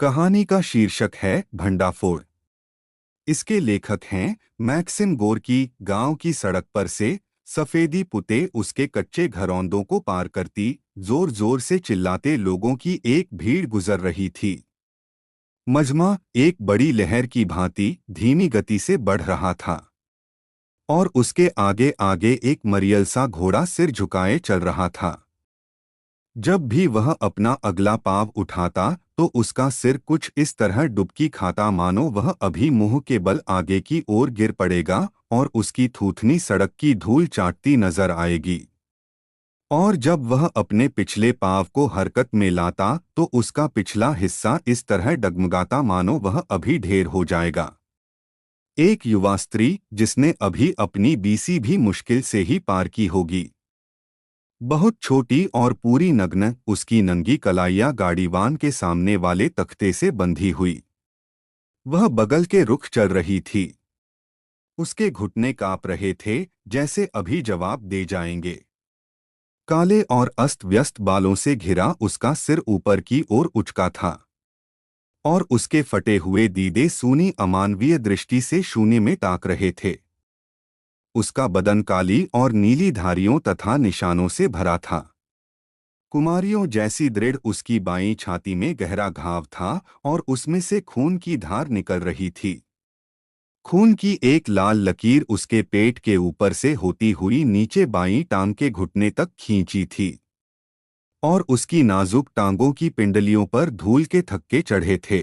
कहानी का शीर्षक है भंडाफोड़। इसके लेखक हैं मैक्सिम गोर्की। गांव की सड़क पर से सफेदी पुते उसके कच्चे घरौंदों को पार करती जोर जोर से चिल्लाते लोगों की एक भीड़ गुजर रही थी। मजमा एक बड़ी लहर की भांति धीमी गति से बढ़ रहा था और उसके आगे आगे एक मरियल सा घोड़ा सिर झुकाए चल रहा था। जब भी वह अपना अगला पाँव उठाता तो उसका सिर कुछ इस तरह डुबकी खाता मानो वह अभी मुंह के बल आगे की ओर गिर पड़ेगा और उसकी थूथनी सड़क की धूल चाटती नजर आएगी। और जब वह अपने पिछले पाँव को हरकत में लाता तो उसका पिछला हिस्सा इस तरह डगमगाता मानो वह अभी ढेर हो जाएगा। एक युवा स्त्री जिसने अभी अपनी बीसी भी मुश्किल से ही पार की होगी, बहुत छोटी और पूरी नग्न, उसकी नंगी कलाइयाँ गाड़ीवान के सामने वाले तख्ते से बंधी हुई। वह बगल के रुख चल रही थी। उसके घुटने कांप रहे थे जैसे अभी जवाब दे जाएंगे। काले और अस्त व्यस्त बालों से घिरा उसका सिर ऊपर की ओर उचका था और उसके फटे हुए दीदे सूनी अमानवीय दृष्टि से शून्य में ताक रहे थे। उसका बदन काली और नीली धारियों तथा निशानों से भरा था। कुमारियों जैसी दृढ़ उसकी बाईं छाती में गहरा घाव था और उसमें से खून की धार निकल रही थी। खून की एक लाल लकीर उसके पेट के ऊपर से होती हुई नीचे बाईं टांग के घुटने तक खींची थी और उसकी नाजुक टांगों की पिंडलियों पर धूल के थक्के चढ़े थे।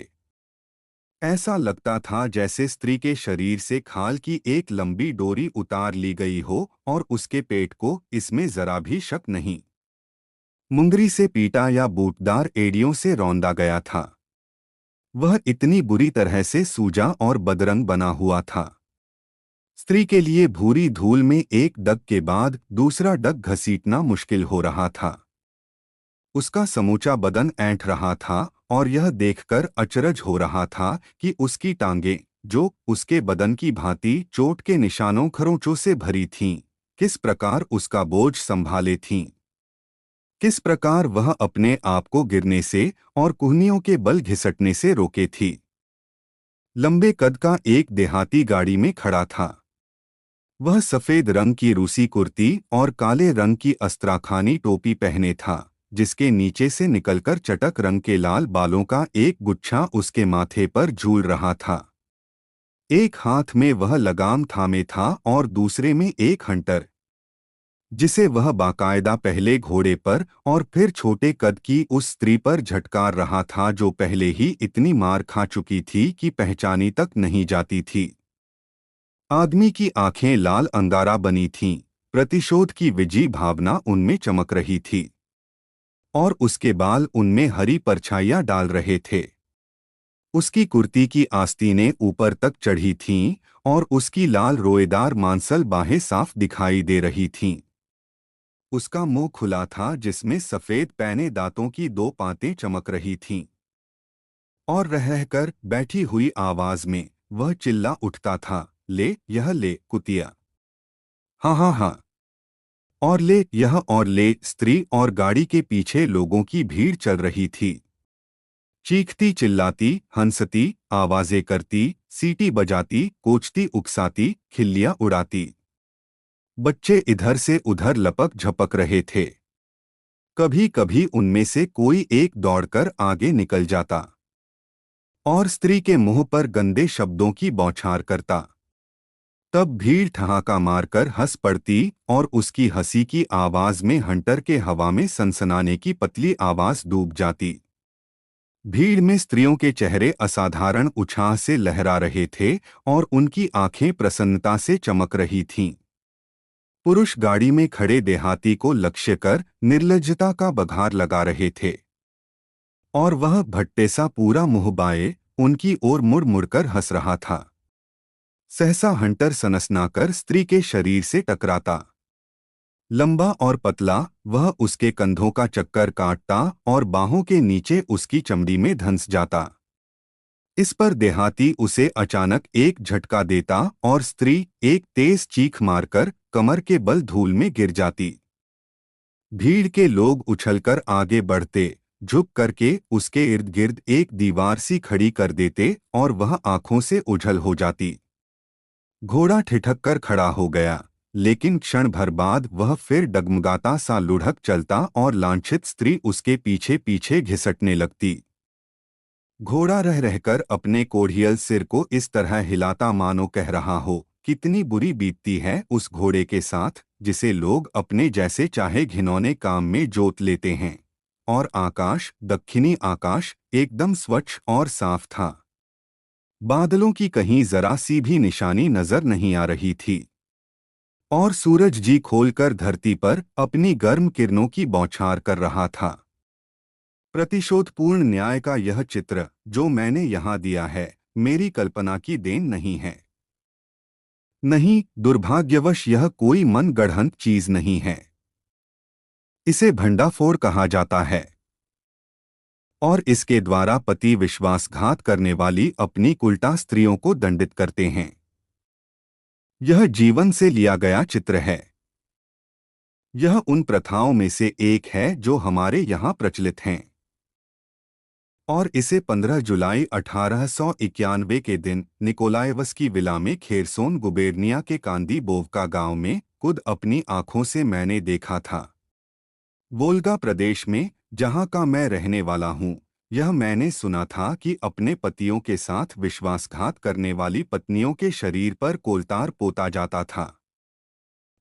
ऐसा लगता था जैसे स्त्री के शरीर से खाल की एक लंबी डोरी उतार ली गई हो और उसके पेट को इसमें जरा भी शक नहीं। मुंगरी से पीटा या बूटदार एड़ियों से रौंदा गया था। वह इतनी बुरी तरह से सूजा और बदरंग बना हुआ था। स्त्री के लिए भूरी धूल में एक डग के बाद दूसरा डग घसीटना मुश्किल हो रहा था। उसका समूचा बदन ऐंठ रहा था और यह देखकर अचरज हो रहा था कि उसकी टांगें, जो उसके बदन की भांति चोट के निशानों खरोंचों से भरी थीं, किस प्रकार उसका बोझ संभाले थीं। किस प्रकार वह अपने आप को गिरने से और कुहनियों के बल घिसटने से रोके थी। लंबे कद का एक देहाती गाड़ी में खड़ा था। वह सफेद रंग की रूसी कुर्ती और काले रंग की अस्त्राखानी टोपी पहने था, जिसके नीचे से निकलकर चटक रंग के लाल बालों का एक गुच्छा उसके माथे पर झूल रहा था। एक हाथ में वह लगाम थामे था और दूसरे में एक हंटर, जिसे वह बाकायदा पहले घोड़े पर और फिर छोटे कद की उस स्त्री पर झटकार रहा था जो पहले ही इतनी मार खा चुकी थी कि पहचानी तक नहीं जाती थी। आदमी की आंखें लाल अंगारा बनी थीं, प्रतिशोध की विजी भावना उनमें चमक रही थी और उसके बाल उनमें हरी परछाइयां डाल रहे थे। उसकी कुर्ती की आस्तीनें ऊपर तक चढ़ी थीं और उसकी लाल रोएदार मांसल बाहें साफ दिखाई दे रही थीं। उसका मुंह खुला था जिसमें सफेद पैने दांतों की दो पांतें चमक रही थीं और रहकर बैठी हुई आवाज में वह चिल्ला उठता था, ले यह ले कुतिया, हाँ हाँ हाँ, और ले यह और ले। स्त्री और गाड़ी के पीछे लोगों की भीड़ चल रही थी, चीखती चिल्लाती, हंसती, आवाजें करती, सीटी बजाती, कोचती, उकसाती, खिल्लियां उड़ाती। बच्चे इधर से उधर लपक झपक रहे थे। कभी कभी उनमें से कोई एक दौड़कर आगे निकल जाता और स्त्री के मुंह पर गंदे शब्दों की बौछार करता। तब भीड़ ठहाका मारकर हंस पड़ती और उसकी हंसी की आवाज में हंटर के हवा में सनसनाने की पतली आवाज डूब जाती। भीड़ में स्त्रियों के चेहरे असाधारण उत्साह से लहरा रहे थे और उनकी आंखें प्रसन्नता से चमक रही थीं। पुरुष गाड़ी में खड़े देहाती को लक्ष्य कर निर्लज्जता का बघार लगा रहे थे और वह भट्टे सा पूरा मुंह बाए उनकी ओर मुड़ मुड़कर हंस रहा था। सहसा हंटर सनसनाकर स्त्री के शरीर से टकराता। लंबा और पतला, वह उसके कंधों का चक्कर काटता और बाहों के नीचे उसकी चमड़ी में धंस जाता। इस पर देहाती उसे अचानक एक झटका देता और स्त्री एक तेज चीख मारकर कमर के बल धूल में गिर जाती। भीड़ के लोग उछलकर आगे बढ़ते झुक करके उसके इर्द गिर्द एक दीवार सी खड़ी कर देते और वह आंखों से ओझल हो जाती। घोड़ा ठिठक कर खड़ा हो गया, लेकिन क्षण भर बाद वह फिर डगमगाता सा लुढ़क चलता और लांछित स्त्री उसके पीछे पीछे घिसटने लगती। घोड़ा रह रहकर अपने कोढ़ियल सिर को इस तरह हिलाता मानो कह रहा हो, कितनी बुरी बीतती है उस घोड़े के साथ जिसे लोग अपने जैसे चाहे घिनौने काम में जोत लेते हैं। और आकाश, दक्षिणी आकाश, एकदम स्वच्छ और साफ था। बादलों की कहीं जरा सी भी निशानी नजर नहीं आ रही थी और सूरज जी खोलकर धरती पर अपनी गर्म किरणों की बौछार कर रहा था। प्रतिशोधपूर्ण न्याय का यह चित्र जो मैंने यहाँ दिया है, मेरी कल्पना की देन नहीं है। नहीं, दुर्भाग्यवश यह कोई मन गढ़ंत चीज नहीं है। इसे भंडाफोड़ कहा जाता है और इसके द्वारा पति विश्वासघात करने वाली अपनी कुलटा स्त्रियों को दंडित करते हैं। यह जीवन से लिया गया चित्र है। यह उन प्रथाओं में से एक है जो हमारे यहाँ प्रचलित हैं और इसे 15 जुलाई 1891 के दिन निकोलाएवस्की विला में खेरसोन गुबेर्निया के कांदीबोवका गांव में खुद अपनी आंखों से मैंने देखा था। वोल्गा प्रदेश में, जहां का मैं रहने वाला हूं, यह मैंने सुना था कि अपने पतियों के साथ विश्वासघात करने वाली पत्नियों के शरीर पर कोलतार पोता जाता था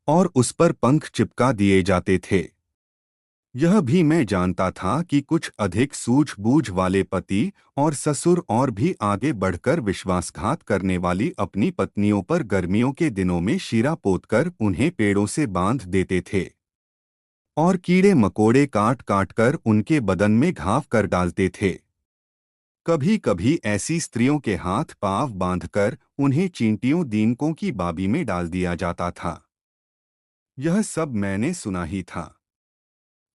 और उस पर पंख चिपका दिए जाते थे। यह भी मैं जानता था कि कुछ अधिक सूझबूझ वाले पति और ससुर और भी आगे बढ़कर विश्वासघात करने वाली अपनी पत्नियों पर गर्मियों के दिनों में शीरा पोतकर उन्हें पेड़ों से बांध देते थे और कीड़े मकोड़े काट काट कर उनके बदन में घाव कर डालते थे। कभी कभी ऐसी स्त्रियों के हाथ पांव बांधकर उन्हें चींटियों दीनकों की बाबी में डाल दिया जाता था। यह सब मैंने सुना ही था।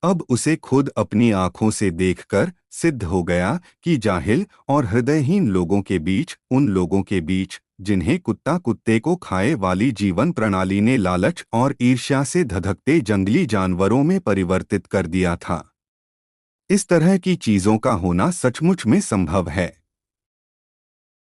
अब उसे खुद अपनी आंखों से देखकर सिद्ध हो गया कि जाहिल और हृदयहीन लोगों के बीच, उन लोगों के बीच जिन्हें कुत्ता कुत्ते को खाए वाली जीवन प्रणाली ने लालच और ईर्ष्या से धधकते जंगली जानवरों में परिवर्तित कर दिया था, इस तरह की चीजों का होना सचमुच में संभव है।